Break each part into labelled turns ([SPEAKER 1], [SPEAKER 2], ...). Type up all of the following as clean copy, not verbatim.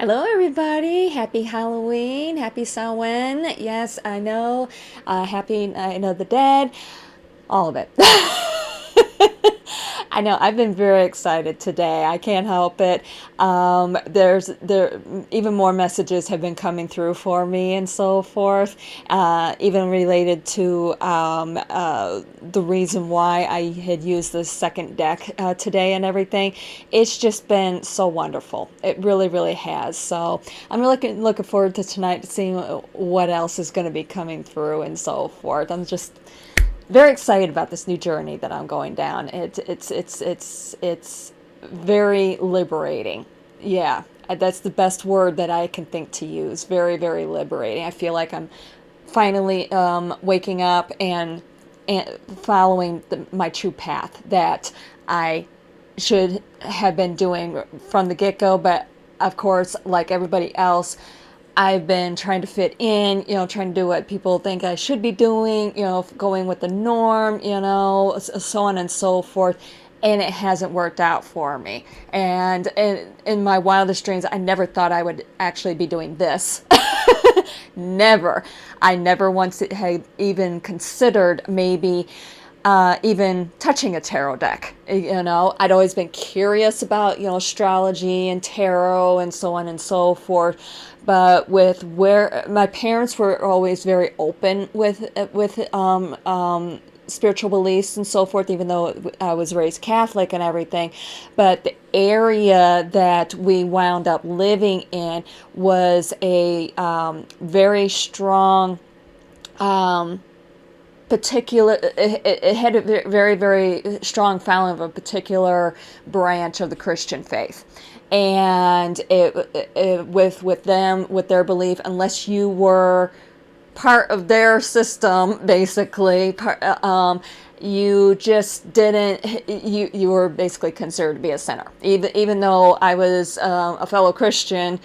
[SPEAKER 1] Hello, everybody. Happy Halloween. Happy Samhain. Yes, I know. Happy Night of the Dead. All of it. I know. I've been very excited today. I can't help it. There even more messages have been coming through for me and so forth. Even related to the reason why I had used the second deck today and everything. It's just been so wonderful. It really, really has. So I'm really looking forward to tonight to seeing what else is going to be coming through and so forth. I'm just very excited about this new journey that I'm going down. It's very liberating. Yeah, that's the best word that I can think to use. Very, very liberating. I feel like I'm finally waking up and following my true path that I should have been doing from the get-go. But of course, like everybody else, I've been trying to fit in, trying to do what people think I should be doing, going with the norm, so on and so forth. And it hasn't worked out for me. And in my wildest dreams, I never thought I would actually be doing this. Never. I never once had even considered maybe even touching a tarot deck. I'd always been curious about, astrology and tarot and so on and so forth. But with where my parents were always very open with spiritual beliefs and so forth, even though I was raised Catholic and everything. But the area that we wound up living in was a very strong particular, it had a very, very strong following of a particular branch of the Christian faith. And with them, with their belief, unless you were part of their system, basically, you just didn't, you were basically considered to be a sinner. Even though I was a fellow Christian,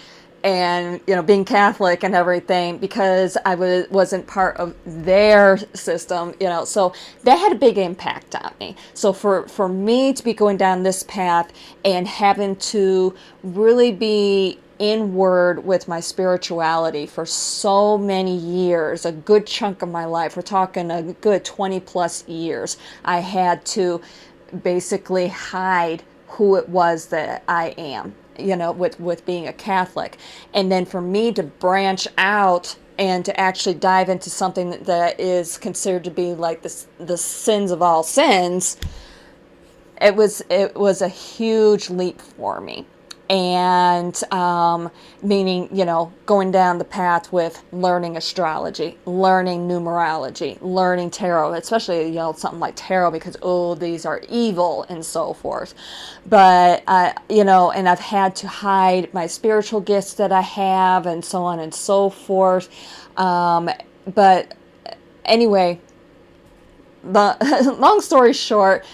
[SPEAKER 1] and being Catholic and everything, because I wasn't part of their system, so that had a big impact on me. So for me to be going down this path and having to really be inward with my spirituality for so many years, a good chunk of my life, we're talking a good 20 plus years, I had to basically hide who it was that I am, with being a Catholic. And then for me to branch out and to actually dive into something that is considered to be like the sins of all sins, it was a huge leap for me. And meaning, going down the path with learning astrology, learning numerology, learning tarot, especially, something like tarot, because, these are evil and so forth. But, and I've had to hide my spiritual gifts that I have and so on and so forth. But anyway, the long story short,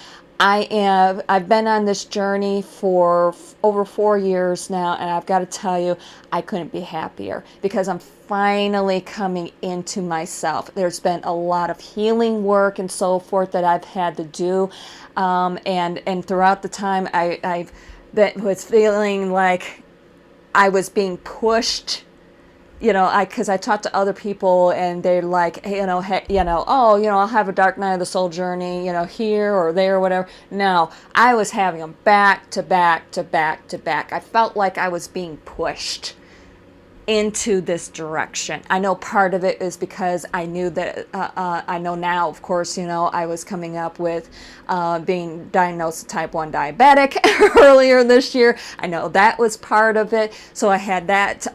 [SPEAKER 1] I've been on this journey for over 4 years now, and I've got to tell you, I couldn't be happier because I'm finally coming into myself. There's been a lot of healing work and so forth that I've had to do, and throughout the time, I was feeling like I was being pushed. Because I talked to other people and they're like, hey, I'll have a dark night of the soul journey, here or there or whatever. No, I was having them back to back to back to back. I felt like I was being pushed into this direction. I know part of it is because I knew that, I know now, of course, I was coming up with being diagnosed with type 1 diabetic earlier this year. I know that was part of it. So I had that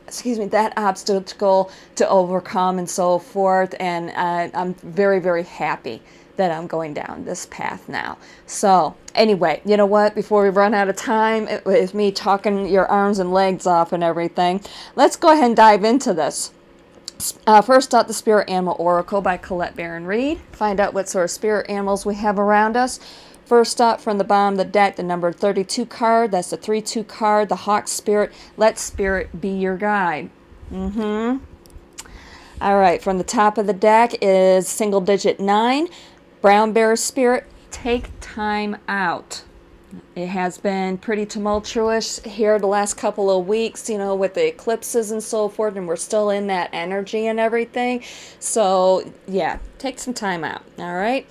[SPEAKER 1] that obstacle to overcome and so forth. And I'm very, very happy that I'm going down this path now. So anyway, you know what? Before we run out of time, with me talking your arms and legs off and everything, let's go ahead and dive into this. First up, the Spirit Animal Oracle by Colette Baron Reed. Find out what sort of spirit animals we have around us. First up, from the bottom of the deck, the number 32 card. That's the 3-2 card, the Hawk Spirit. Let Spirit be your guide. All right, from the top of the deck is single digit 9. Brown Bear Spirit, take time out. It has been pretty tumultuous here the last couple of weeks, with the eclipses and so forth, and we're still in that energy and everything. So, yeah, take some time out, all right?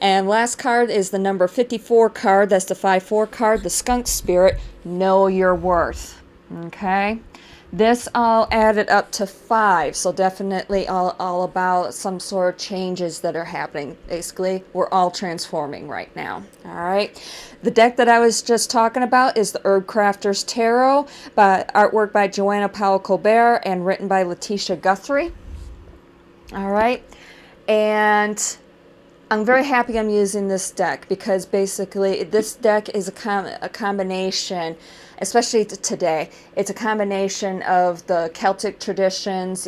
[SPEAKER 1] And last card is the number 54 card. That's the 5-4 card, the skunk spirit. Know your worth, okay? This all added up to 5, so definitely all about some sort of changes that are happening. Basically, we're all transforming right now. All right. The deck that I was just talking about is the Herb Crafter's Tarot, by artwork by Joanna Powell Colbert and written by Letitia Guthrie. All right. And I'm very happy I'm using this deck because basically this deck is a combination, especially today, it's a combination of the Celtic traditions,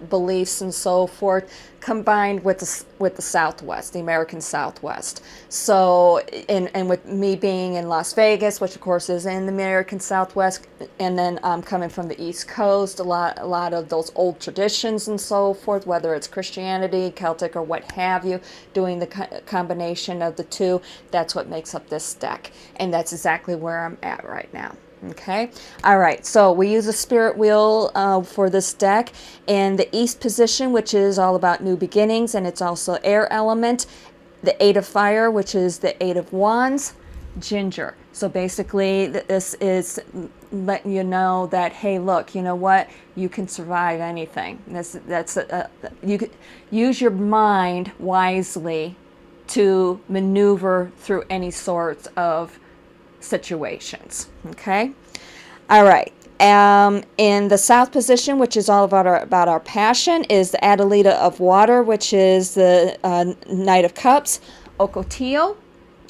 [SPEAKER 1] beliefs and so forth, combined with the Southwest, the American Southwest. So, and with me being in Las Vegas, which of course is in the American Southwest, and then coming from the East Coast, a lot of those old traditions and so forth, whether it's Christianity, Celtic, or what have you, doing the combination of the two, that's what makes up this deck, and that's exactly where I'm at right now. Okay, all right, so we use a spirit wheel for this deck in the East position, which is all about new beginnings, and it's also air element. The 8 of fire, which is the 8 of wands, ginger. So basically this is letting you know that, hey, look, you know what, you can survive anything. You could use your mind wisely to maneuver through any sorts of situations. Okay, all right. In the south position, which is all about our passion, is the Adelita of water, which is the Knight of Cups, Ocotillo.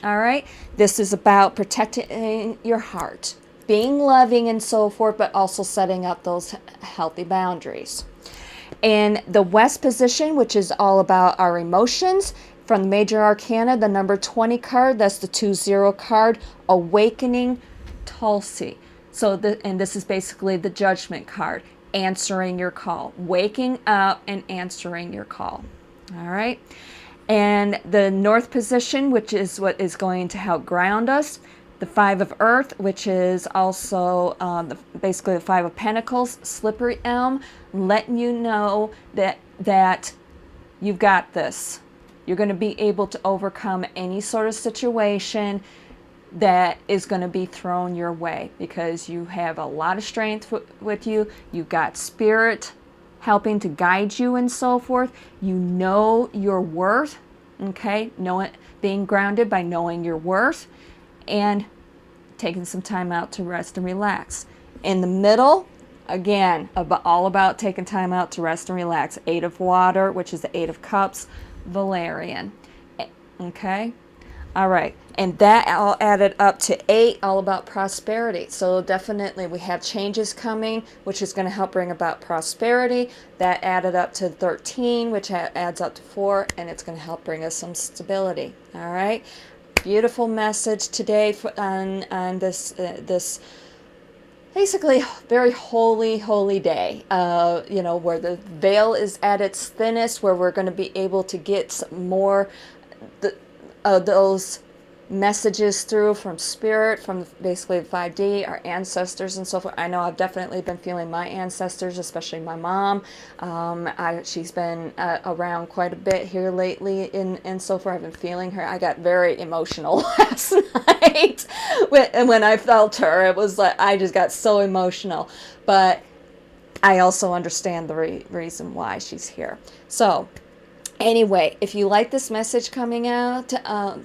[SPEAKER 1] All right, this is about protecting your heart, being loving and so forth, but also setting up those healthy boundaries. In the west position, which is all about our emotions, from the major arcana, the number 20 card, that's the 2-0 card, Awakening Tulsi. And this is basically the judgment card, answering your call, waking up and answering your call. All right. And the north position, which is what is going to help ground us, the 5 of earth, which is also basically the 5 of pentacles, slippery elm, letting you know that you've got this. You're going to be able to overcome any sort of situation that is going to be thrown your way because you have a lot of strength with you. You've got spirit helping to guide you and so forth. You know your worth, okay? Being grounded by knowing your worth and taking some time out to rest and relax. In the middle, again, all about taking time out to rest and relax. 8 of water, which is the 8 of cups, Valerian. Okay? All right. And that all added up to 8, all about prosperity. So definitely we have changes coming, which is going to help bring about prosperity. That added up to 13, which adds up to 4, and it's going to help bring us some stability. All right? Beautiful message today on this basically very holy day, where the veil is at its thinnest, where we're going to be able to get some more those messages through from spirit, from basically 5D, our ancestors and so forth. I know I've definitely been feeling my ancestors, especially my mom. She's been around quite a bit here lately and so forth. I've been feeling her. I got very emotional last night when I felt her. It was like I just got so emotional. But I also understand the reason why she's here. So anyway, if you like this message coming out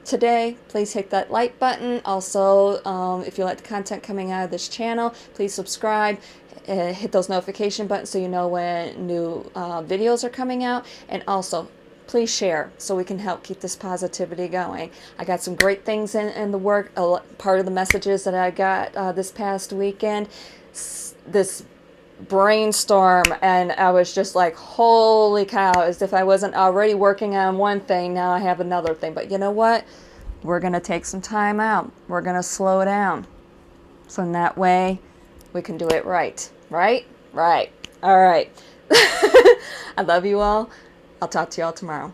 [SPEAKER 1] today, please hit that like button. Also, if you like the content coming out of this channel, please subscribe. Hit those notification buttons so you know when new videos are coming out. And also, please share so we can help keep this positivity going. I got some great things in the work. Part of the messages that I got this past weekend, this brainstorm, and I was just like, holy cow, as if I wasn't already working on one thing, now I have another thing. But you know what? We're going to take some time out. We're going to slow down. So in that way, we can do it right. Right? Right. All right. I love you all. I'll talk to you all tomorrow.